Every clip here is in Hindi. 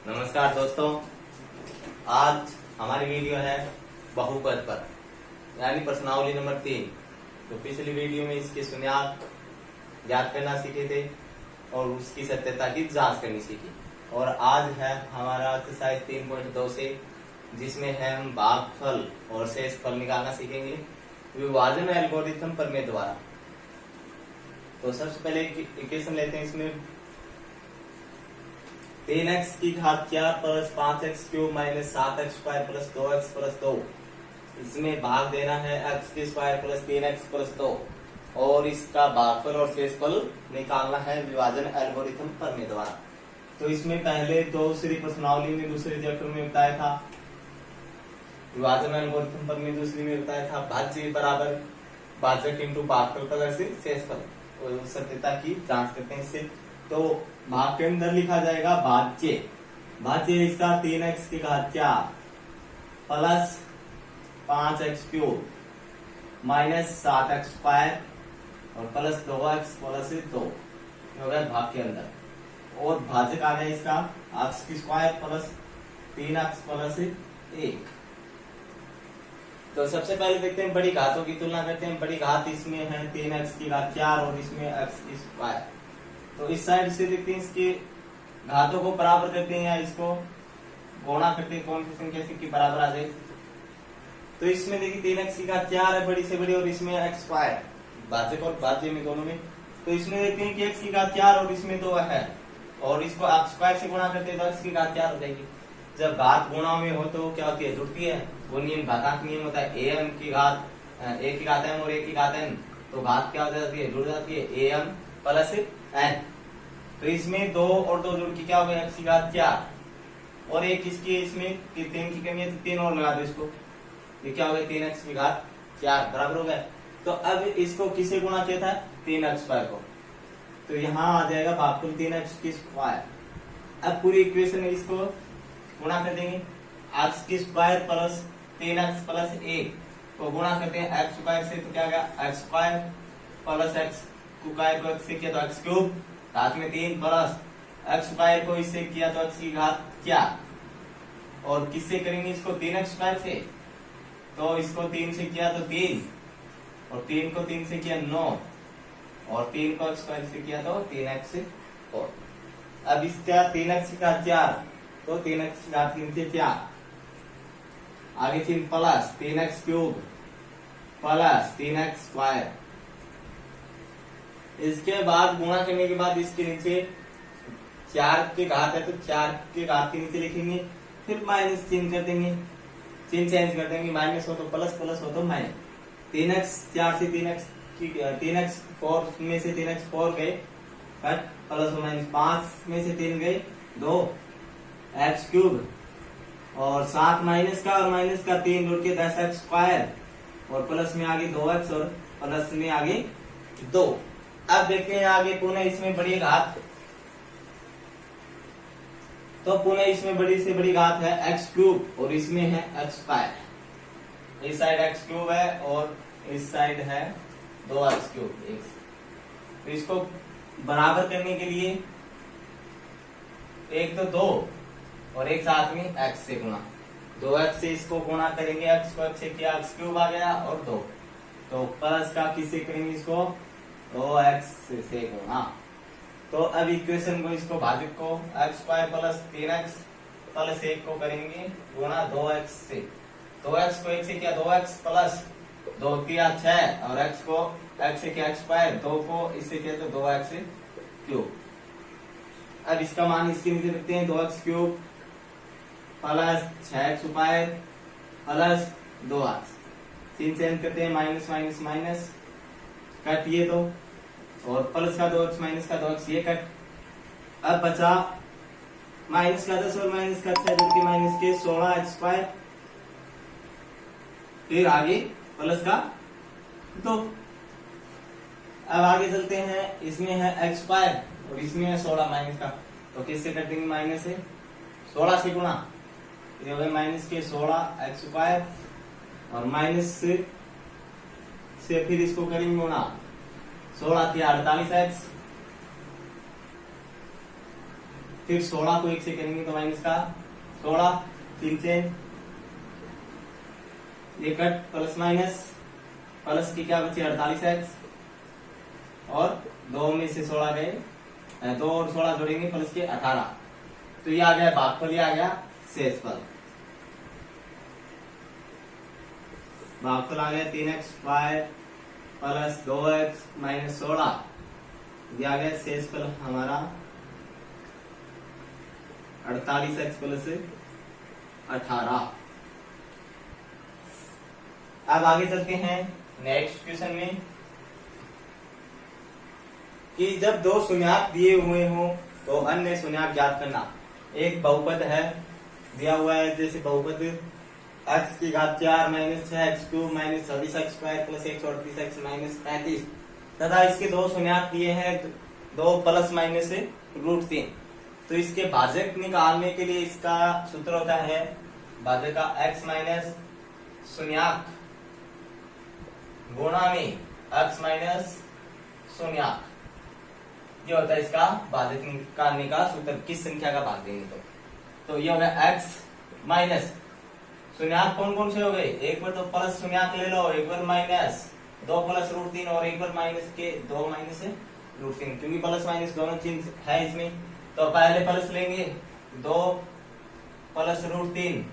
नमस्कार दोस्तों, आज हमारी वीडियो है बहुपद पर यानी प्रश्नावली नंबर 3। तो पिछली वीडियो में इसके सुनियाद याद करना सीखे थे और उसकी सत्यता की जांच करनी सीखी। और आज है हमारा एक्सरसाइज 3.2 से, जिसमें है हम भागफल और शेषफल निकालना सीखेंगे विभाजन एल्गोरिथम प्रमेय द्वारा। तो सबसे पहले इक्वेशन लेते हैं। इसमें 3x की घात 4 plus 5x cube minus 7x square plus 2x plus 2। इसमें भाग देना है x के स्क्वायर प्लस 3x प्लस 2 और इसका भागफल और शेषफल निकालना है विभाजन एल्गोरिथम प्रमेय द्वारा। तो इसमें पहले दूसरी प्रश्नावली में दूसरे चैप्टर में बताया था विभाजन एल्गोरिथम प्रमेय, दूसरी में बताया था भाज्य बराबर भाजक इंटू भागफल प्लस शेषफल। और सत्यता की जांच करते हैं इससे। तो भाग के अंदर लिखा जाएगा भाज्य, भाज्य इसका 3x की घात 4 plus 5x cube minus 7x square और प्लस 2x प्लस 2 हो गया भाग के अंदर। और भाजक आ गया इसका x की स्क्वायर प्लस 3x प्लस 1। तो सबसे पहले देखते हैं बड़ी घातों की तुलना करते हैं। बड़ी घात इसमें है 3x की घात 4 और इसमें x की स्क्वायर। तो इस साइड से देखते हैं इसके घातों को बराबर करते हैं या इसको गुणा करते हैं, कौन सी संख्या की बराबर आ जाए। तो इसमें देखिए 3x की घात 4 है बड़ी से बड़ी और इसमें x स्क्वायर भाजक और भाज्य में दोनों में। तो इसमें देखते हैं कि x की घात 4 और इसमें 2 है और इसको आप स्क्वायर से गुणा करते हैं तो x की घात 4 हो जाएगी। जब घात गुणा में हो तो क्या होती है, जुड़ती है। वो नियम घातांक नियम होता है a की घात m और a की घात n। तो घात क्या हो जाती है, जुड़ जाती है am प्लस n। तो इसमें 2 और 2 जुड़ के क्या हो गया, x की घात 4 और एक इसकी इसमें 3 की कमी है तो 3 और लगा दो इसको, ये क्या हो गया 3x की घात 4 बराबर हो गया। तो अब इसको किसे गुणा किया था, 3x स्क्वायर को। तो यहाँ आ जाएगा भागफल 3x की स्क्वायर। अब पूरी इक्वेशन में इसको गुणा कर देंगे, x की स्क्वायर प्लस 3x प्लस 1 को गुणा करते हैं x स्क्वायर से। तो क्या गया x square plus x square को x से किया तो x क्यूब घात में 3 प्लस x स्क्वायर को इससे किया तो x की घात 4 और किससे करेंगे इसको 3x स्क्वायर से। तो इसको 3 से किया तो 3 और 3 को 3 से किया 9 और 3 को x स्क्वायर से किया तो 3x और अब इसका 3x की घात 4 तो 3x की घात 3 से 4 आगे 3 plus 3x cube plus 3x square. इसके बाद गुणा करने के बाद इसके नीचे 4 की घात है तो 4 की घात के नीचे लिखेंगे, फिर माइनस चिन्ह कर देंगे, चिन्ह चेंज कर देंगे, माइनस हो तो प्लस प्लस हो तो माइनस। 3x 4 से 3x 4 में से 3x 4 गए कट प्लस माइनस 5 में से 3 गए 2 x क्यूब और 7 माइनस का और माइनस का 3 जोड़ के 10x स्क्वायर और प्लस में आगे 2x और प्लस में आगे 2। अब देखते हैं आगे पुनः इसमें बड़ी घात। तो पुनः इसमें बड़ी से बड़ी घात है x क्यूब और इसमें है x स्क्वायर। इस साइड x क्यूब है और इस साइड है 2x क्यूब। तो इसको बराबर करने के लिए एक तो 2 और एक साथ में x से गुणा, 2x से इसको गुणा करेंगे, x को x से किया x क्यूब आ गया और 2। तो प्लस का किससे करेंगे इसको 2x से गुणा। तो अब इक्वेशन को इसको भाजक को x square plus 3x plus 1 को करेंगे गुणा 2x से। 2x को 1 से किया 2x प्लस 2 किया 6 और x को x से किया x स्क्वायर, 2 को इससे किया तो 2x क्यूब। अब इसका मान इसके नीचे रखते हैं 2x cube plus 6x square plus 2x। चिन्ह चेंज करते हैं, माइनस माइनस माइनस कट ये तो और प्लस का 2x माइनस का 2x ये कट। अब बचा माइनस का 10 और माइनस का 6 जोड़ के माइनस के 16x स्क्वायर, फिर आगे प्लस का 2। अब आगे चलते हैं, इसमें है x स्क्वायर और इसमें है 16 माइनस का। तो किससे कट देंगे, माइनस से 16 से गुणा, ये हो गया माइनस के 16 x स्क्वायर और माइनस से फिर इसको करेंगे गुणा 16 48x फिर 16 को 1 से करेंगे तो माइनस का 16, 3 से ये कट, प्लस माइनस, प्लस की क्या बची 48x और 2 में से 16 गए, 2 और 16 जोड़ेंगे प्लस के 18। तो ये आ गया भागफल, ये आ गया शेषफल। भागफल आ गया 3x² प्लस 2x माइनस 16। ये आ गया शेषफल हमारा 48x प्लस 18। अब आगे चलते हैं नेक्स्ट क्वेश्चन में कि जब दो शून्याक दिए हुए हों तो अन्य शून्याक ज्ञात करना। एक बहुपद है दिया हुआ है, जैसे बहुपद x की घात 4 minus 6x³ minus 26x² plus 138x minus 35 तथा इसके दो शून्याक दिए हैं, 2 प्लस माइनस √3। तो इसके भाजक निकालने के लिए इसका सूत्र होता है भाजक का x माइनस शून्याक गुणा में x माइनस शून्याक, ये होता है इसका भाजक निकालने का सूत्र। किस संख्या का भाग देंगे तो ये होगा x माइनस शून्याक कौन कौन से हो गए, एक बार तो प्लस शून्याक ले लो, एक बार माइनस, 2 प्लस √3 और एक बार माइनस के 2 माइनस √3, क्योंकि प्लस माइनस दोनों चीज है इसमें। तो पहले प्लस लेंगे 2 प्लस √3,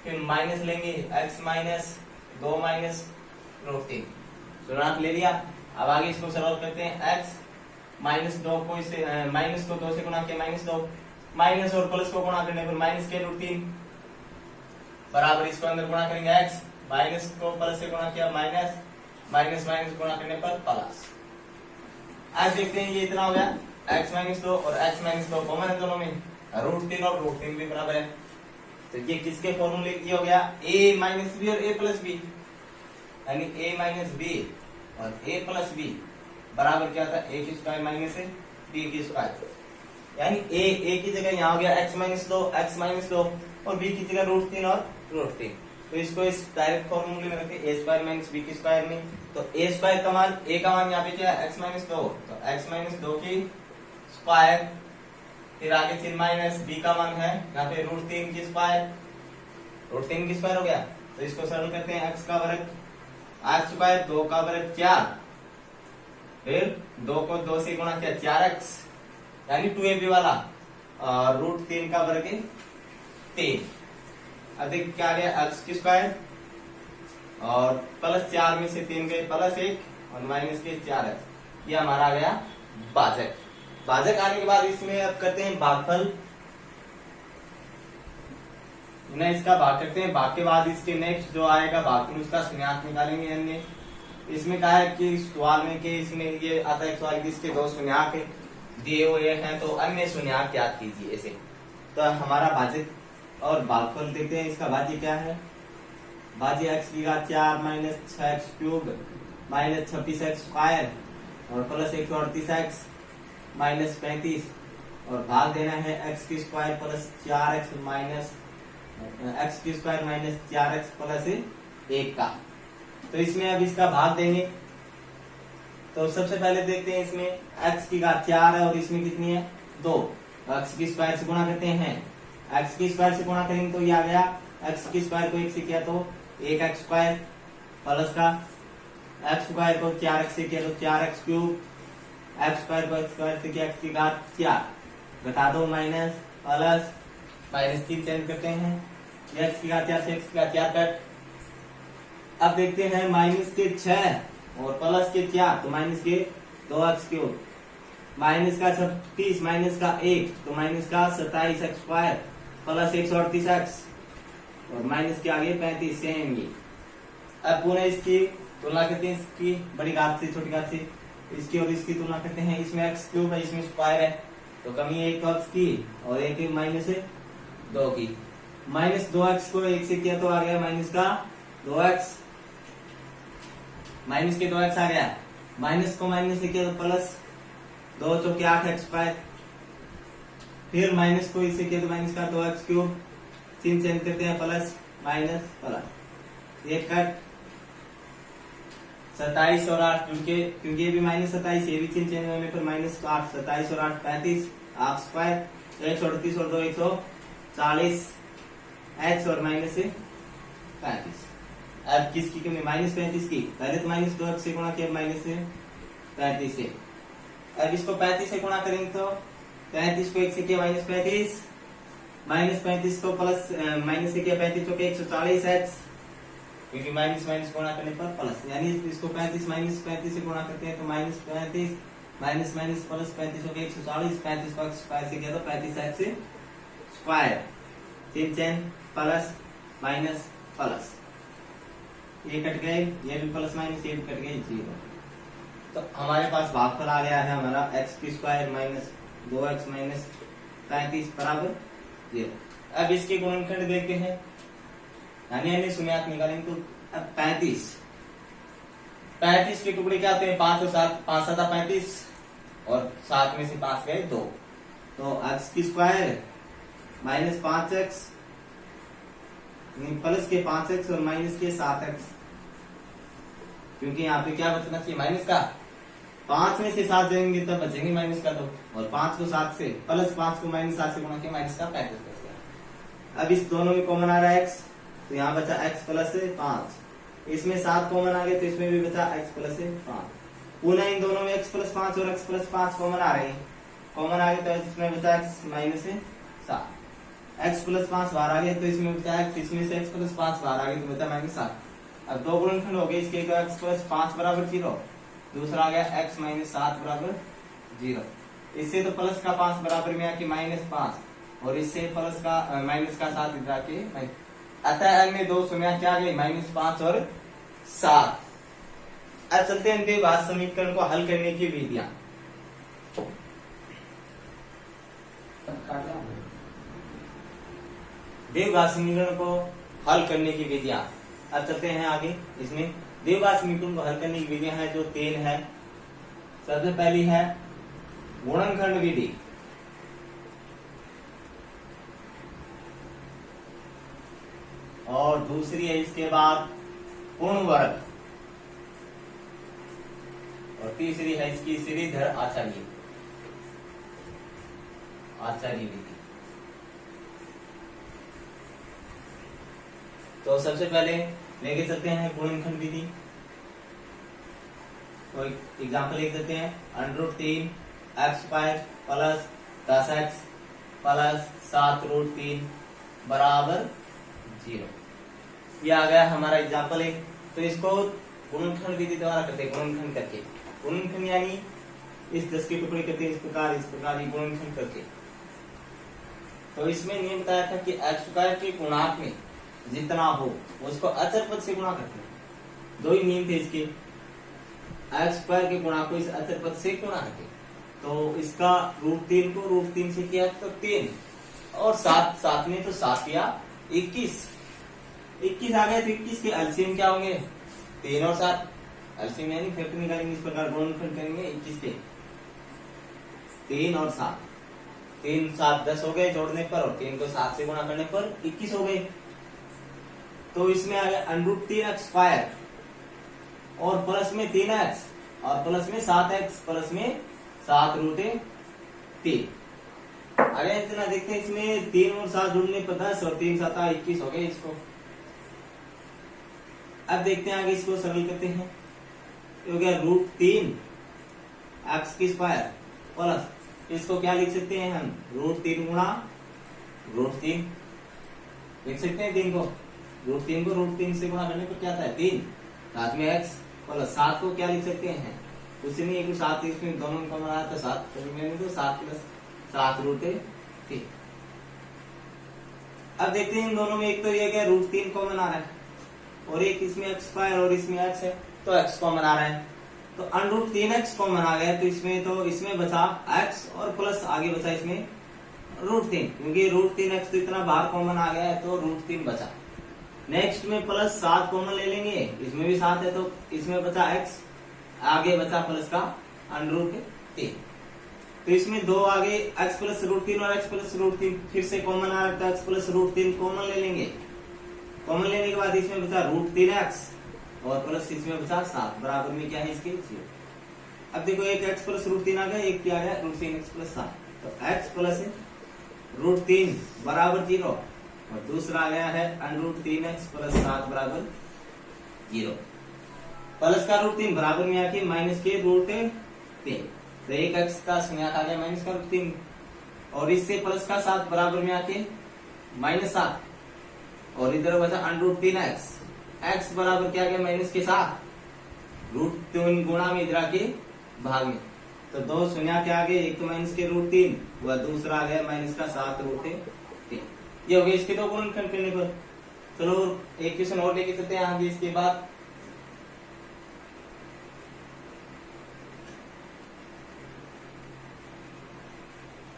फिर माइनस लेंगे x माइनस 2 माइनस √3, शून्याक ले लिया। अब आगे इसको सरल करते हैं, x माइनस 2 को इसे माइनस को 2 से गुणा किया माइनस 2, माइनस और प्लस को गुणा करने पर माइनस के √3 बराबर इसको अंदर गुणा करेंगे x, माइनस को प्लस से गुणा किया माइनस, माइनस माइनस गुणा करने पर प्लस। आज देखते हैं ये इतना हो गया x माइनस 2 और x माइनस 2 कॉमन है दोनों में, √3 और √3 भी बराबर है। तो ये किसके फॉर्मूले ये हो गया a माइनस बी और a प्लस बी, यानी a माइनस बी और a प्लस बी बराबर क्या था a² माइनस b², यानी a की जगह यहाँ हो गया x माइनस 2 और b की जगह √3 और √3। तो इसको इस डायरेक्ट फॉर्मूले में रखे a² माइनस b² में। तो a² का मान, a का मान यहाँ पे क्या है x माइनस 2, तो x माइनस 2 की स्क्वायर, फिर आगे चिन्ह माइनस, b का मान है यहाँ पे √3 की स्क्वायर हो गया। तो इसको सरल करते हैं, x का वर्ग r², 2 का वर्ग 4, फिर 2 को 2 से गुणा किया 4x यानी 2ab वाला, और √3 का वर्ग 3। अधिक क्या गया x² और प्लस 4 में से 3 गए प्लस 1 और माइनस के 4x, ये हमारा आ गया भाजक। भाजक आने के बाद इसमें अब करते हैं भागफल, इसका भाग करते हैं, भाग के बाद इसके नेक्स्ट जो आएगा भागफल उसका शून्याक निकालेंगे अन्य। इसमें कहा है कि सवाल में कि इसमें ये आता है सवाल, इसके दो शून्याक दिए हुए हैं तो अन्य शून्याक याद कीजिए ऐसे। तो हमारा भाजक और भागफल देखते हैं, इसका भाज्य क्या है, भाज्य x की घात 4 माइनस 6x³ माइनस 26x² और प्लस 138x माइनस 35 और भाग देना है x² plus 4x minus x² minus 4x plus 1 का। तो इसमें अब इसका भाग देंगे, तो सबसे पहले देखते हैं इसमें x की घात 4 है और इसमें कितनी है 2, तो x² से गुणा करते हैं, x² से गुणा करेंगे तो ये आ गया x² को 1 से किया तो 1x² प्लस का x² को 4x से किया तो 4x³ x² को x² से किया x की घात 4 घटा दो माइनस प्लस माइनस 3 चेंज करते हैं, x की घात 4 से x की घात 4 कट। अब देखते हैं माइनस के 6 और प्लस के 4 तो माइनस के 2x³ माइनस का 36 माइनस का 1 तो माइनस का 27x² प्लस 138x और माइनस के आगे 35 सेम ये। अब पुनः इसकी तुलना करते हैं, इसकी बड़ी घात से छोटी घात से, इसकी और इसकी तुलना करते हैं। इसमें x³ है इसमें स्क्वायर है तो कमी है 1 x की और एक माइनस 2 की, माइनस 2x को 1 से किया तो आ गया माइनस का 2x, माइनस के 2x आ गया, माइनस को माइनस से किया तो प्लस 2 चौके 8x², फिर माइनस को इससे किया तो माइनस का 2x³ चिन्ह चेंज करते हैं प्लस माइनस प्लस, एक कट 27 और 8 क्योंकि ये भी माइनस 27, ये भी चिन्ह चेंज होने पर माइनस 8, 27 और 8 35 हाफ स्क्वायर 138 और 2 140 एक्स और माइनस 35। अब किसकी कमी माइनस 35 की, पहले तो माइनस 2 से गुणा किया माइनस 35 से। अब इसको 35 से गुणा करेंगे तो 35 को 1 से किया माइनस 35 को प्लस माइनस से किया 35 को 140 एक्स, क्योंकि माइनस माइनस गुणा करने पर प्लस, यानी इसको 35 माइनस 35 से गुणा करते हैं तो माइनस 35 माइनस माइनस प्लस 35 हो गया 140, 35 को स्क्वायर से किया तो 35 एक्स स्क्वायर, तीन चैन प्लस माइनस प्लस, ये कट गए, ये भी प्लस माइनस, ये भी कट गए 0। तो हमारे पास भागफल आ गया है हमारा एक्स की स्क्वायर माइनस 2x माइनस 35 बराबर 0। अब इसके गुणनखंड देखते हैं, यानी अन्य शून्यात निकालेंगे तो अब 35 के टुकड़े क्या आते हैं 5 और 7, 5 7 35 और 7 में से 5 गए 2, तो x की स्क्वायर माइनस 5x प्लस के 5x और माइनस के 7x, क्योंकि यहाँ पे क्या बचना चाहिए माइनस का, 5 में से 7 जाएंगे तब बचेंगे माइनस का 2, और 5 को 7 से प्लस 5 को माइनस 7 से गुणा किया माइनस का 35 बच गया। अब इस दोनों में कॉमन आ रहा है x, तो यहाँ बचा x प्लस 5, इसमें 7 कॉमन आ गए तो इसमें भी बचा x प्लस 5, पुनः इन दोनों में x प्लस 5 और x प्लस 5 कॉमन आ रहे हैं, कॉमन आ गए तो इसमें बचा x माइनस 7, x प्लस 5 बाहर आ गए तो इसमें बचा x, इसमें से x प्लस 5 बाहर आ गए तो बचा माइनस 7। अब दो गुणनखंड हो गए इसके, तो x प्लस 5 बराबर 0, दूसरा आ गया x माइनस 7 बराबर 0। इससे तो प्लस का 5 बराबर में आके माइनस 5 और इससे प्लस का माइनस का 7 इधर आके, अतः अन्य दो शून्य क्या गए माइनस 5 और 7। अब चलते हैं द्विघात समीकरण को हल करने की विधियां। द्विघात समीकरण को हल करने की विधियां, अब चलते हैं आगे। इसमें द्विघात समीकरण को हल करने की विधियां है जो 3 है। सबसे पहली है गुणनखंड विधि, और दूसरी है इसके बाद पूर्ण वर्ग, और तीसरी है इसकी श्रीधर आचार्य विधि। तो सबसे पहले लेके चलते हैं गुणनखंड विधि। तो एग्जाम्पल लिख देते हैं, √3 x square plus 10x plus 7√3 बराबर 0। ये आ गया हमारा एग्जाम्पल है। तो इसको गुणनखंड विधि द्वारा करते हैं, गुणनखंड करके, गुणनखंड यानी इस 10 के टुकड़े करते हैं इस प्रकार ही गुणनखंड करके। तो इसमें नियम बताया था कि x स्क्वायर के गुणांक में जितना हो उसको अचर पद से गुणा करते हैं। दो ही नियम थे इसके, x स्क्वायर के गुणा को इस अचर पद से गुणा करते। तो इसका √3 को √3 से किया तो 3, और 7 में तो 7 किया 21 आ गए। तो 21 के एलसीएम क्या होंगे 3 और 7, एलसीएम यानी फैक्टर निकालेंगे, इस प्रकार गुणनखंड करेंगे 21 के 3 और 7, 3 7 10 हो गए जोड़ने पर, और 3 को 7 से गुणा करने पर 21 हो गए। तो इसमें आ गया √3x स्क्वायर और प्लस में 3x और प्लस में 7x प्लस में 7√3। अरे इतना देखते हैं, इसमें 3 और 7 जुड़ने पर 10 और 3 7 21 हो गए इसको। अब देखते हैं आगे, इसको सरल करते हैं। हो गया √3 x की स्क्वायर प्लस, इसको क्या लिख सकते हैं हम √3 गुणा √3 लिख सकते हैं। 3 को √3 से गुणा करने पर क्या था 3, साथ में x प्लस 7 को क्या लिख सकते हैं कुछ नहीं, एक 7 इसमें दोनों का बना तो 7 तो 7 प्लस 7√3। अब देखते हैं इन दोनों में, एक तो ये क्या √3 कॉमन आ रहा है और एक इसमें x स्क्वायर और इसमें x है तो x कॉमन आ रहा है। तो √3x कॉमन आ गया, तो इसमें बचा x और प्लस आगे बचा इसमें √3, क्योंकि √3x तो इतना बाहर कॉमन आ गया है तो √3 बचा। नेक्स्ट में प्लस 7 कॉमन ले लेंगे, इसमें भी 7 है तो इसमें बचा x, आगे बचा प्लस का √3। तो इसमें दो आगे x प्लस √3 और x प्लस √3 फिर से कॉमन आ रहा है, x प्लस √3 कॉमन ले लेंगे। कॉमन लेने के बाद इसमें बचा √3x और प्लस इसमें बचा 7 बराबर में क्या है इसके 0। अब देखो एक x प्लस √3 आ गया, एक क्या आ गया √3x प्लस 7। तो x प्लस √3 बराबर 0 और दूसरा आ गया है √3x प्लस 7 बराबर 0। प्लस का √3 बराबर में आके माइनस के √3, तो एक x का शून्यक आ गया माइनस का √3 और इससे प्लस का 7 बराबर में आके -7 और इधर बचा √3x, x बराबर क्या गया माइनस के 7 √3 गुणा में इधर आके भाग में, तो दो शून्य के आगे एक तो माइनस के √3 व दूसरा आ गया माइनस का 7 √3। ये हो गया इसके दो गुणनखंड करने पर। चलो एक क्वेश्चन और लेके चलते हैं आगे इसके बाद।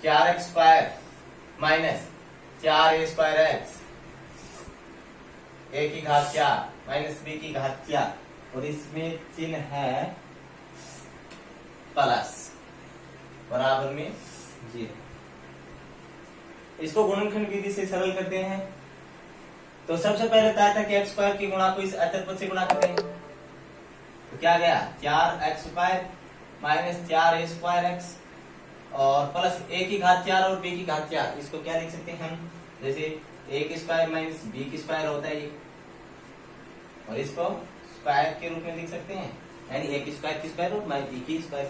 चार x square minus 4a² a की घात 4 माइनस b की घात 4 और इसमें चिन्ह है प्लस बराबर में 0। इसको गुणनखंड विधि से सरल करते हैं। तो सबसे पहले तय था कि x² की गुणा को इस अचर पद से गुणा करते हैं, तो क्या गया 4x² माइनस 4a² और प्लस a की घात 4 और b की घात 4। इसको क्या लिख सकते हैं हम, जैसे a² माइनस b² होता है ये, और इसको स्क्वायर के रूप में लिख सकते हैं, यानी a की स्क्वायर रूट माइनस b की स्क्वायर,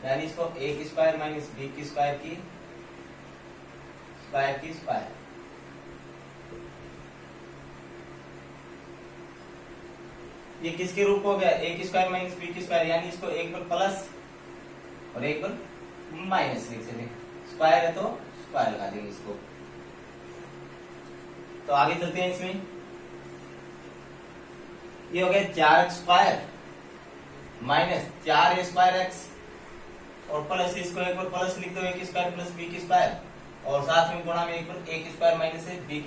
यानी इसको a² माइनस b की स्क्वायर की स्क्वायर। ये किसके रूप हो गया, a² माइनस b², यानी इसको एक पर प्लस और एक पर माइनस लिख सकते, स्क्वायर है तो स्क्वायर लगा देंगे इसको। तो आगे चलते हैं इसमें, ये हो गया 4x² माइनस 4a² और प्लस इसको एक बार प्लस लिख दो a² प्लस b² और साथ में गुणा में एक बार a² माइनस b²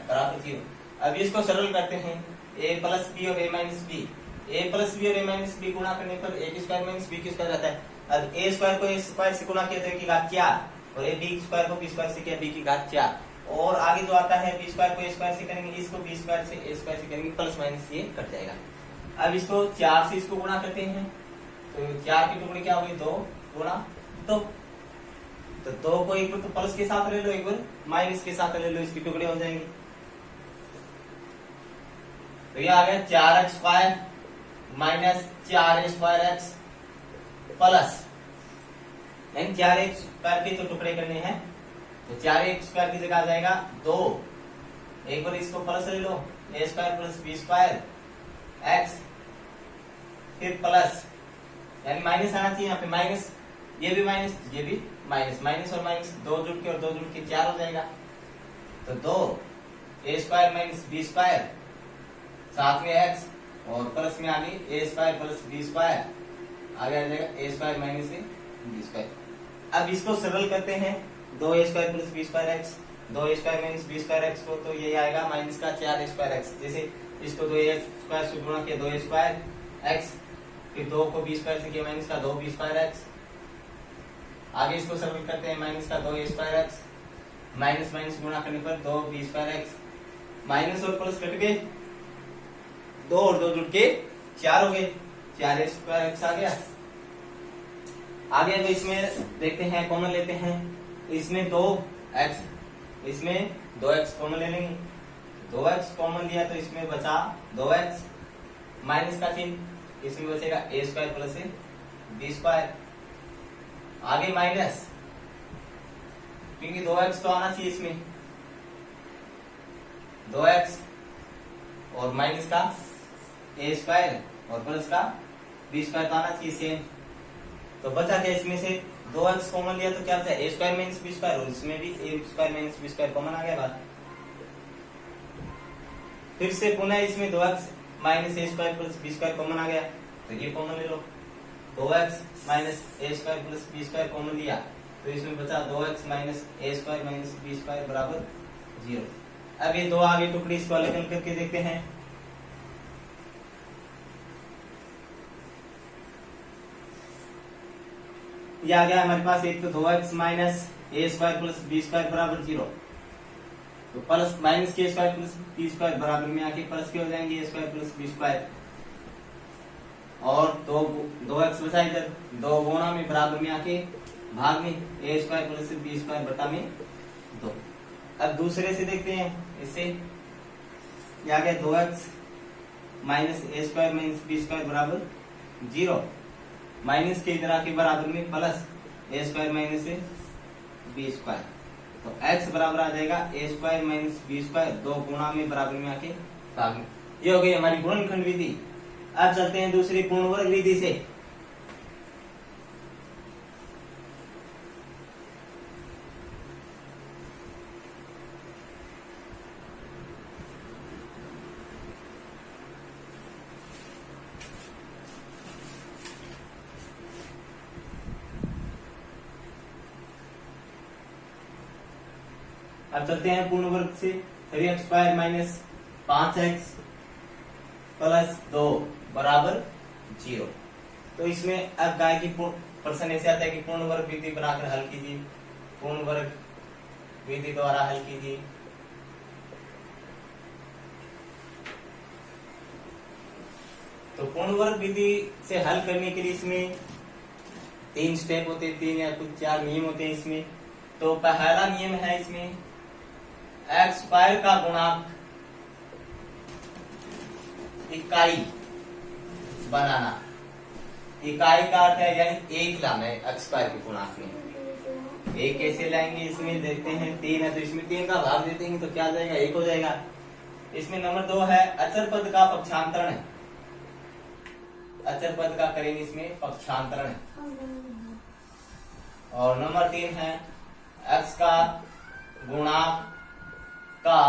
बराबर 0। अब इसको सरल करते हैं, a प्लस b और a minus b, a plus b और a माइनस b गुणा करने पर a² माइनस b² रहता है। अब a² को a² से गुणा किया तो a की घात 4 और b² को b² से किया b की घात 4 और आगे जो आता है b² को a² से करेंगे, इसको b² से a² से करेंगे, प्लस माइनस ये कट जाएगा। अब इसको 4 से इसको गुणा करते हैं, तो 4 के टुकड़े क्या हो गए 2 गुणा 2, तो 2 को एक बार तो प्लस के साथ ले लो, एक बार माइनस के साथ ले लो, इसके टुकड़े हो जाएंगे। तो ये आ गया 4x² minus 4a² plus 4a² के तो टुकड़े करने हैं, तो 4a² की जगह आ जाएगा 2, एक बार इसको प्लस ले लो a² प्लस b² x, फिर प्लस यानी माइनस आना चाहिए यहाँ पे, माइनस ये भी माइनस ये भी माइनस, माइनस और माइनस 2 जुड़ के और 2 जुड़ के 4 हो जाएगा, तो 2a² माइनस b² साथ में x और प्लस में आगे a² प्लस b² आगे आ जाएगा a² माइनस b²। अब इसको सरल करते हैं, 2a² plus b²x 2a² minus b²x को, तो ये आएगा माइनस का 4a²x, जैसे इसको 2a² से गुणा किया 2a²x, फिर 2 को b² से किया माइनस का 2b²x, आगे इसको सरल करते हैं माइनस का 2a²x माइनस माइनस गुणा करने पर 2b²x, माइनस और प्लस कट गए, 2 और 2 जुड़ के 4 हो गए, 4a²x आ गया। आगे तो इसमें देखते हैं, कॉमन लेते हैं, इसमें 2x, इसमें 2x कॉमन ले लेंगे, 2x कॉमन लिया तो इसमें बचा 2x माइनस का चिन्ह, इसमें बचेगा a² प्लस b², आगे माइनस क्योंकि 2x तो आना चाहिए इसमें, 2x और माइनस का a² और प्लस का b² तो आना चाहिए सेम, तो बचा क्या इसमें से 2x कॉमन लिया तो क्या बचा a² माइनस b² और इसमें भी a² माइनस b² कॉमन आ गया बात। फिर से पुनः इसमें 2x minus a² plus b² common आ गया, तो ये कॉमन ले लो, 2x minus a² plus b² common लिया तो इसमें बचा 2x minus a² minus b² बराबर 0। अब ये 2 आगे टुकड़ी इसको अलग करके देखते हैं, ये आ गया हमारे पास एक तो 2x minus a² plus b² बराबर 0, तो plus minus k² plus b² बराबर में आके प्लस के हो जाएंगे a² प्लस b² और 2x बचा इधर, 2 गुणा में बराबर में आके भाग में ए स्क्वायर प्लस बी स्क्वायर बटा में 2। अब दूसरे से देखते हैं, इससे ये आ गया 2x माइनस ए स्क्वायर माइनस बी स्क्वायर बराबर 0, माइनस के इधर आके बराबर में प्लस ए स्क्वायर माइनस बी स्क्वायर, तो x बराबर आ जाएगा ए स्क्वायर माइनस बी स्क्वायर 2 गुणा में बराबर में आके भाग में। ये हो गई हमारी गुणनखंड विधि। अब चलते हैं दूसरी पूर्ण वर्ग विधि से। अब चलते हैं पूर्ण वर्ग से। 3x square minus 5x plus 2 बराबर 0। तो इसमें अब गाय की प्रश्न ऐसे आता है कि पूर्ण वर्ग विधि बनाकर हल कीजिए, पूर्ण वर्ग विधि द्वारा हल कीजिए। तो पूर्ण वर्ग विधि से हल करने के लिए इसमें 3 स्टेप होते हैं, 3 या कुछ 4 नियम होते हैं इसमें। तो पहला नियम है इसमें एक्स स्क्वायर का गुणांक इकाई बनाना। इकाई का अर्थ है यानी एक लाना है एक्स स्क्वायर के गुणांक में। एक कैसे लाएंगे, इसमें देखते हैं 3 है तो इसमें 3 का भाग दे देंगे तो क्या आ जाएगा, 1 हो जाएगा। इसमें नंबर 2 है अचर पद का पक्षांतरण। अचर पद का करेंगे इसमें पक्षांतरण। और नंबर 3 है एक्स का गुणांक का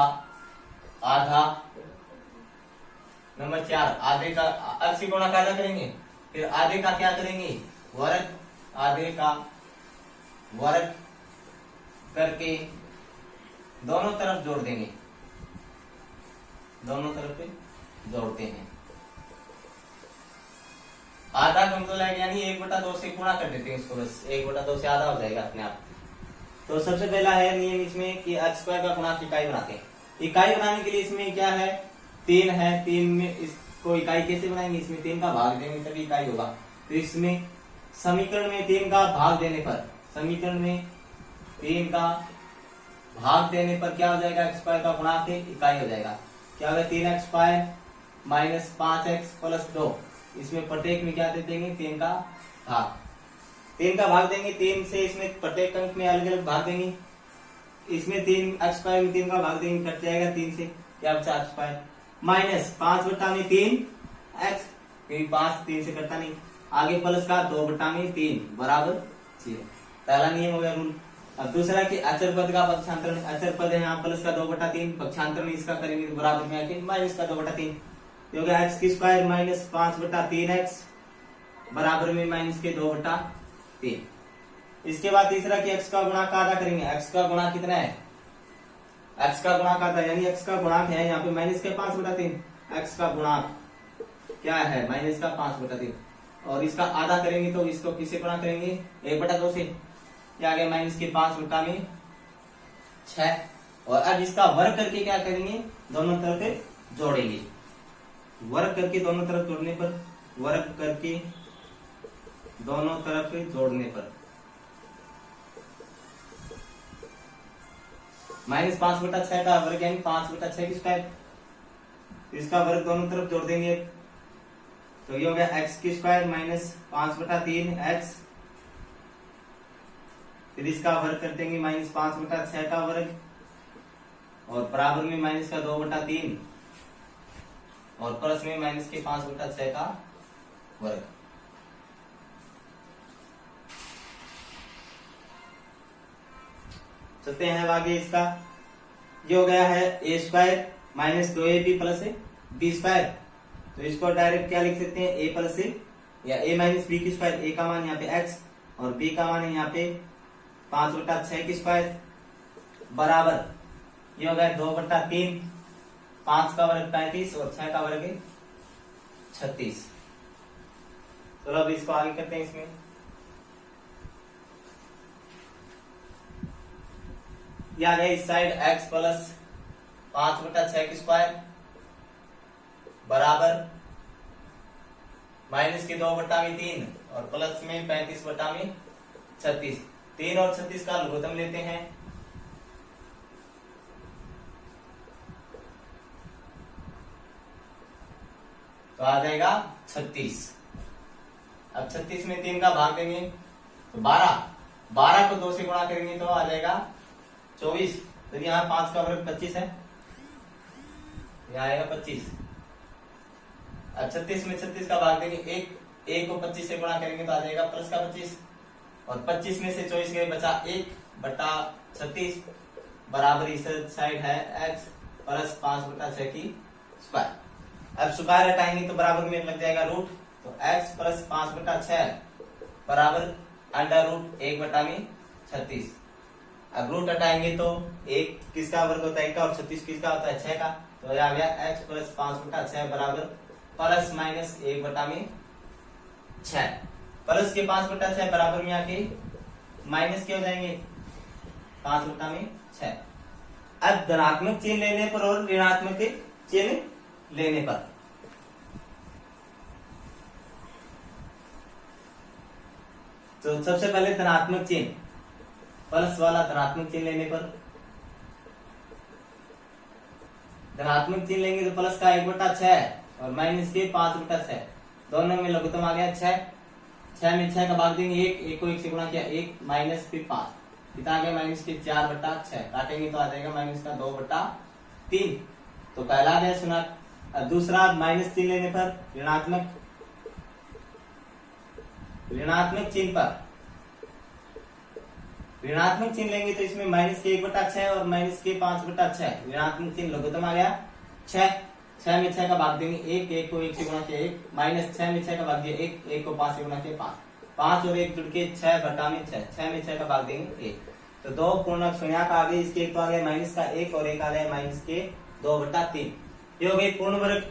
आधा। नंबर 4 आधे का एक्स की गुणा का आधा करेंगे, फिर आधे का क्या करेंगे, वर्ग। आधे का वर्ग करके दोनों तरफ जोड़ देंगे, दोनों तरफ पे जोड़ते हैं। आधा का मतलब है यानी 1/2 से गुणा कर देते हैं इसको, बस 1/2 से आधा हो जाएगा अपने आप। तो सबसे पहला है नियम इसमें कि एक्स स्क्वायर का गुणांक इकाई बनाते हैं। इकाई बनाने के लिए इसमें क्या है, 3 है, 3 में इसको इकाई कैसे बनाएंगे, इसमें 3 का भाग देंगे तभी इकाई होगा। तो इसमें समीकरण में 3 का भाग देने पर, समीकरण में 3 का भाग देने पर क्या हो जाएगा, एक्स स्क्वायर का गुणांक इकाई हो जाएगा। क्या होगा, 3x square minus 5x plus 2। इसमें प्रत्येक में क्या दे देंगे, 3 का भाग। 3 का भाग देंगे, 3 से इसमें प्रत्येक अंक में अलग अलग भाग देंगे। इसमें 3x स्क्वायर में 3 का भाग देंगे, कट जाएगा 3 से, क्या बचा x स्क्वायर माइनस 5/3 x, क्योंकि 5 3 से कटता नहीं। आगे प्लस का 2/3 बराबर 0। पहला नियम हो गया रूल। अब दूसरा कि अचर पद का पक्षांतरण। अचर पद है यहाँ प्लस का 2/3, पक्षांतरण इसका करेंगे तो बराबर में आके माइनस का 2/3 हो गया। x की स्क्वायर माइनस 5/3x बराबर में माइनस के 2/3। इसके बाद तीसरा कि x का गुणा का आधा करेंगे। x का गुणा कितना है, x का गुणा का आधा यानी x का गुणांक है यहाँ पे माइनस के 5/3। x का गुणांक क्या है, माइनस का 5/3। और इसका आधा करेंगे तो इसको किससे गुणा करेंगे, 1/2 से। क्या आ गया, माइनस के 5/6। और अब इसका वर्ग करके क्या करेंगे, दोनों तरफ जोड़ेंगे। वर्ग करके दोनों तरफ जोड़ने पर, वर्ग करके दोनों तरफ जोड़ने पर माइनस 5/6 का वर्ग यानी 5/6 की स्क्वायर। इसका वर्ग दोनों तरफ जोड़ देंगे तो ये हो गया x की स्क्वायर माइनस 5/3x। फिर इसका वर्ग कर देंगे माइनस 5/6 का वर्ग और बराबर में माइनस का 2/3 और प्लस में माइनस के 5/6 का वर्ग। चलते हैं आगे। इसका ये हो गया है a square minus 2ab plus b square. तो इसको डायरेक्ट क्या लिख सकते हैं, ए प्लस या ए माइनस बी की स्क्वायर। ए का मान यहाँ पे x और बी का मान है यहाँ पे 5/6 की स्क्वायर बराबर ये हो गया 2/3। 5 का वर्ग 35 और 6 का वर्ग 36। चलो अब इसको आगे करते हैं। इसमें यह आ गया इस साइड x प्लस 5/6 की स्क्वायर बराबर माइनस के 2/3 और प्लस में 35/36। 3 और 36 का लघुत्तम लेते हैं। तो आ जाएगा 36। अब 36 में 3 का भाग देंगे तो 12 को 2 से गुणा करेंगे तो आ जाएगा 24। तो यहाँ 5 का वर्ग 25 है, यहाँ आएगा 25। अब 36 में 36 का भाग देंगे, एक को 25 से गुणा करेंगे तो आ जाएगा प्लस का 25, और 25 में से 24 गए बचा 1/36 बराबर इस साइड है x प्लस 5/6 की स्क्वायर। अब स्क्वायर हटाएंगे तो बराबर में लग जाएगा रूट, तो x प्लस 5/6 बराबर अंडर रूट 1/36। अब रूट हटाएंगे तो 1 किसका वर्ग होता है 1 का, और 36 किसका होता है 6 का। तो आ गया x प्लस 5/6 बराबर प्लस माइनस 1/6। प्लस के 5/6 बराबर में आके माइनस के हो जाएंगे 5/6। अब धनात्मक चिन्ह लेने पर और ऋणात्मक चिन्ह लेने पर तो सबसे पहले धनात्मक चिन्ह, प्लस वाला धनात्मक चिन्ह लेने पर धनात्मक चिन्ह लेंगे तो प्लस का 1/6 और माइनस के 5/6, दोनों में लघुत्तम आ गया 6 में 6 का भाग देंगे 1 को 1 से गुणा किया 1 माइनस फिर 5, कितना आ गया माइनस के 4/6, काटेंगे तो आ जाएगा माइनस का 2/3। तो पहला गया सुना। दूसरा माइनस चिन्ह लेने पर ऋणात्मक चिन्ह लेंगे तो इसमें माइनस के 1/6 और माइनस के 5/6, ऋणात्मक चिन्ह लघुत्तम आ गया 6 में 6 का भाग देंगे 1 को 1 से गुणा किया 1 माइनस 6 में 6 का भाग दिया 1 को 5 से गुणा किया 5 और 1 जुड़ के 6/6 में 6 का भाग देंगे 1। तो 2 पूर्णांक शून्यक आ गए, इसके एक तो आ गया माइनस का 1 और एक आ गया माइनस के 2/3। ये हो गई पूर्ण वर्ग।